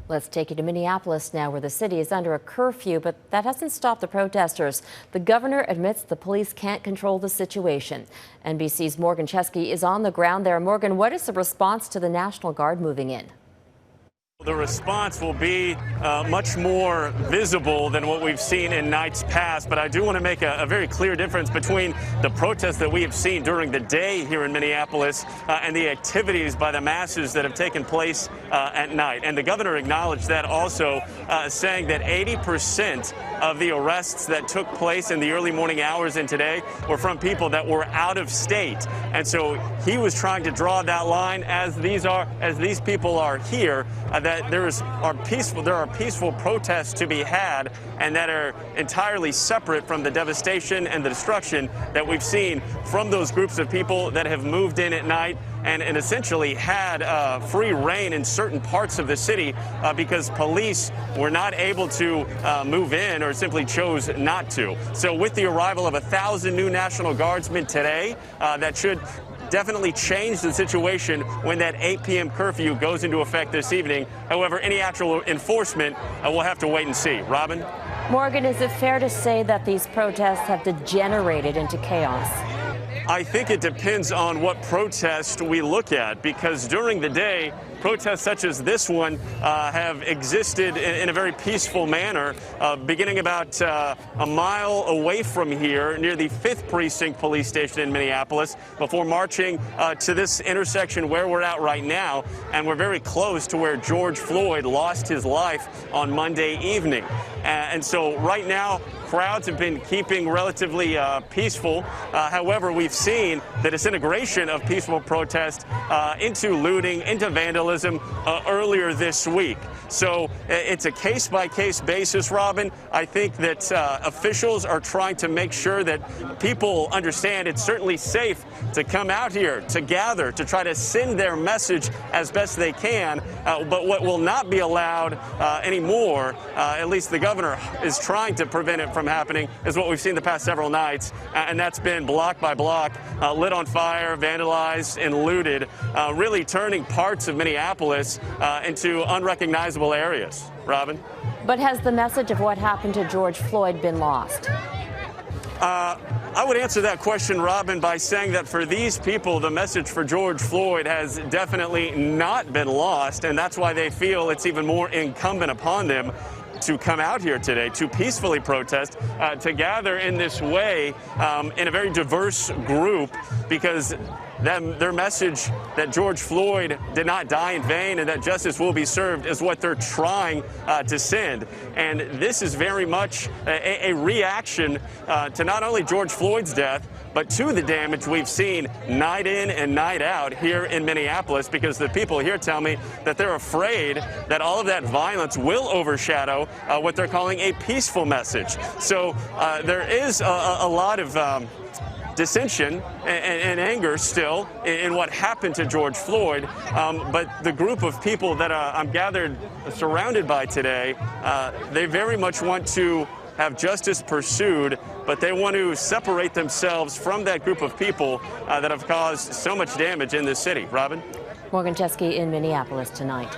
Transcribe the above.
Let's take you to Minneapolis now, where the city is under a curfew, but that hasn't stopped the protesters. The governor admits the police can't control the situation. NBC's Morgan Chesky is on the ground there. Morgan, what is the response to the National Guard moving in? The response will be much more visible than what we've seen in nights past, but I do want to make a very clear difference between the protests that we have seen during the day here in Minneapolis and the activities by the masses that have taken place at night. And the governor acknowledged that also, saying that 80% of the arrests that took place in the early morning hours and today were from people that were out of state. And so he was trying to draw that line as these people are here, that there are peaceful protests to be had, and that are entirely separate from the devastation and the destruction that we've seen from those groups of people that have moved in at night and essentially had free reign in certain parts of the city because police were not able to move in or simply chose not to. So with the arrival of 1,000 new National Guardsmen today, that should definitely change the situation when that 8 p.m. curfew goes into effect this evening. However, any actual enforcement, we'll have to wait and see. Robin? Morgan, is it fair to say that these protests have degenerated into chaos? I think it depends on what protest we look at, because during the day, protests such as this one have existed in a very peaceful manner, beginning about a mile away from here near the 5th Precinct Police Station in Minneapolis, before marching to this intersection where we're at right now. And we're very close to where George Floyd lost his life on Monday evening. And so right now, crowds have been keeping relatively peaceful. However, we've seen the disintegration of peaceful protest into looting, into vandalism earlier this week. So it's a case-by-case basis, Robin. I think that officials are trying to make sure that people understand it's certainly safe to come out here, to gather, to try to send their message as best they can. But what will not be allowed anymore, at least the governor is trying to prevent it from happening, is what we've seen the past several nights, and that's been block by block, lit on fire, vandalized, and looted, really turning parts of Minneapolis into unrecognizable areas. Robin? But has the message of what happened to George Floyd been lost? I would answer that question, Robin, by saying that for these people, the message for George Floyd has definitely not been lost, and that's why they feel it's even more incumbent upon them to come out here today, to peacefully protest, to gather in this way in a very diverse group, because their message that George Floyd did not die in vain and that justice will be served is what they're trying to send. And this is very much a reaction to not only George Floyd's death, but to the damage we've seen night in and night out here in Minneapolis, because the people here tell me that they're afraid that all of that violence will overshadow what they're calling a peaceful message. So there is a lot of dissension and anger still in what happened to George Floyd, but the group of people that I'm surrounded by today, they very much want to have justice pursued, but they want to separate themselves from that group of people that have caused so much damage in this city. Robin? Morgan Chesky in Minneapolis tonight.